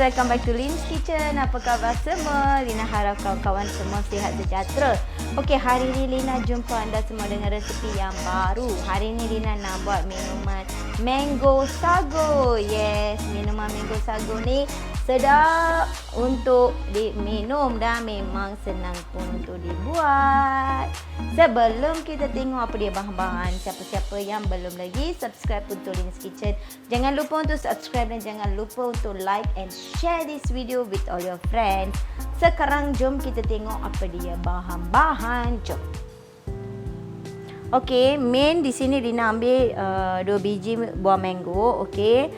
welcome back to Lina's Kitchen. Apa khabar semua? Lina harap kawan-kawan semua sihat sejahtera. Okey, hari ini Lina jumpa anda semua dengan resepi yang baru. Hari ini Lina nak buat minuman mango sago. Yes, minuman mango sago ni sedap untuk diminum dan memang senang pun untuk dibuat. Sebelum kita tengok apa dia bahan-bahan, siapa-siapa yang belum lagi subscribe untuk Lina's Kitchen, jangan lupa untuk subscribe dan jangan lupa untuk like and share this video with all your friends. Sekarang jom kita tengok apa dia bahan-bahan. Jom. Okey, main di sini Lina ambil 2 biji buah mango. Okey,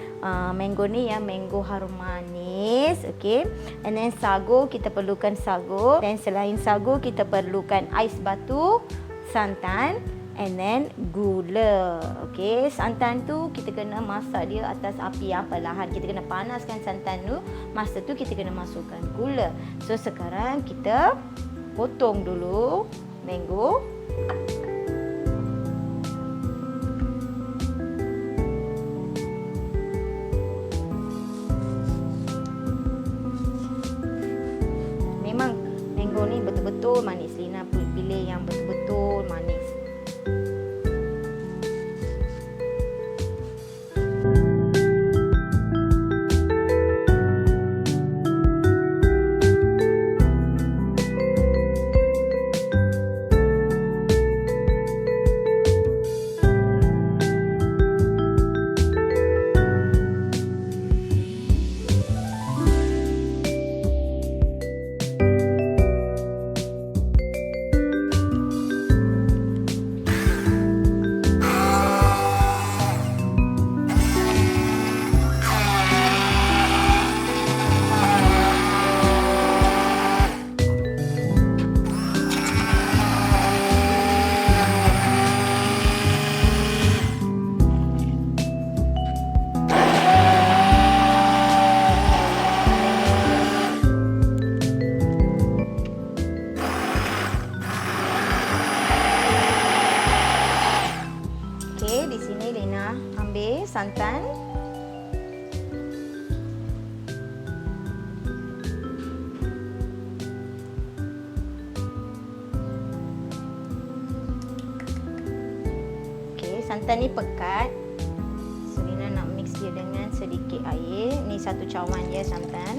mango ni yang mango harum manis. Okey, and then sago, kita perlukan sago. Dan selain sago, kita perlukan ais batu, santan, and then gula. Okey, santan tu kita kena masak dia atas api yang perlahan. Kita kena panaskan santan tu. Masa tu kita kena masukkan gula. So sekarang kita potong dulu mango. Memang mango ni betul-betul manis. Lina pilih yang betul-betul manis. Di sini Lina ambil santan. Okey, santan ni pekat. So Lina nak mix dia dengan sedikit air. Ni 1 cawan je santan.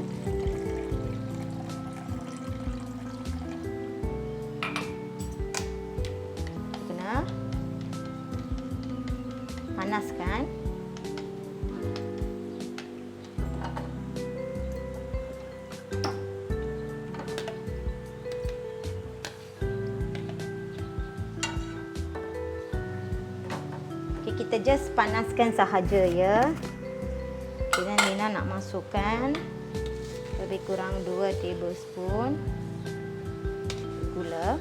Panaskan. Okay, kita just panaskan sahaja ya. Kemudian Lina nak masukkan lebih kurang 2 tablespoon gula.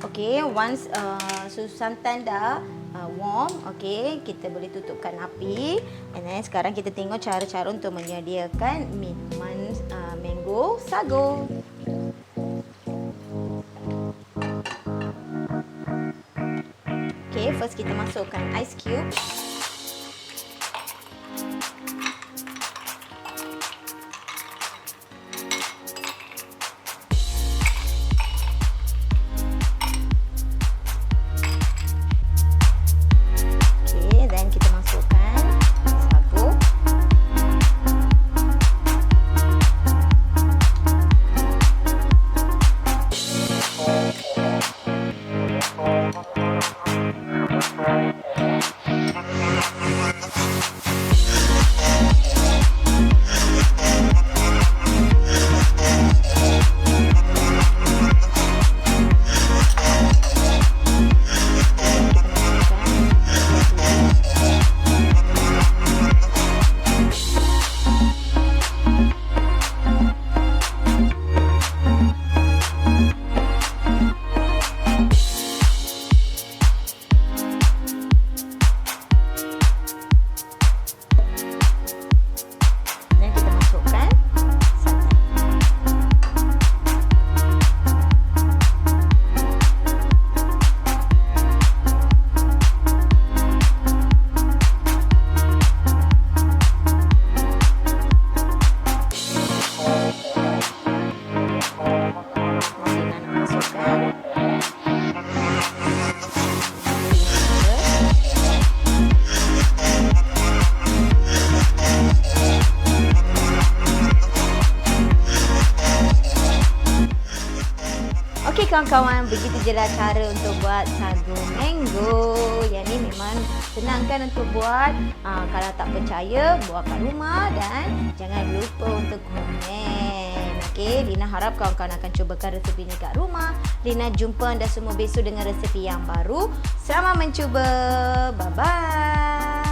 Okey, once susu santan dah warm, okey, kita boleh tutupkan api. And then sekarang kita tengok cara-cara untuk menyediakan minuman mango sago. Okey, first kita masukkan ice cube. kawan-kawan, begitu je lah cara untuk buat sago mango. Yang ni memang senang kan untuk buat. Kalau tak percaya, buat kat rumah dan jangan lupa untuk komen. Okey, Lina harap kawan-kawan akan cubakan resep ini kat rumah. Lina jumpa anda semua besok dengan resepi yang baru. Selamat mencuba. Bye-bye.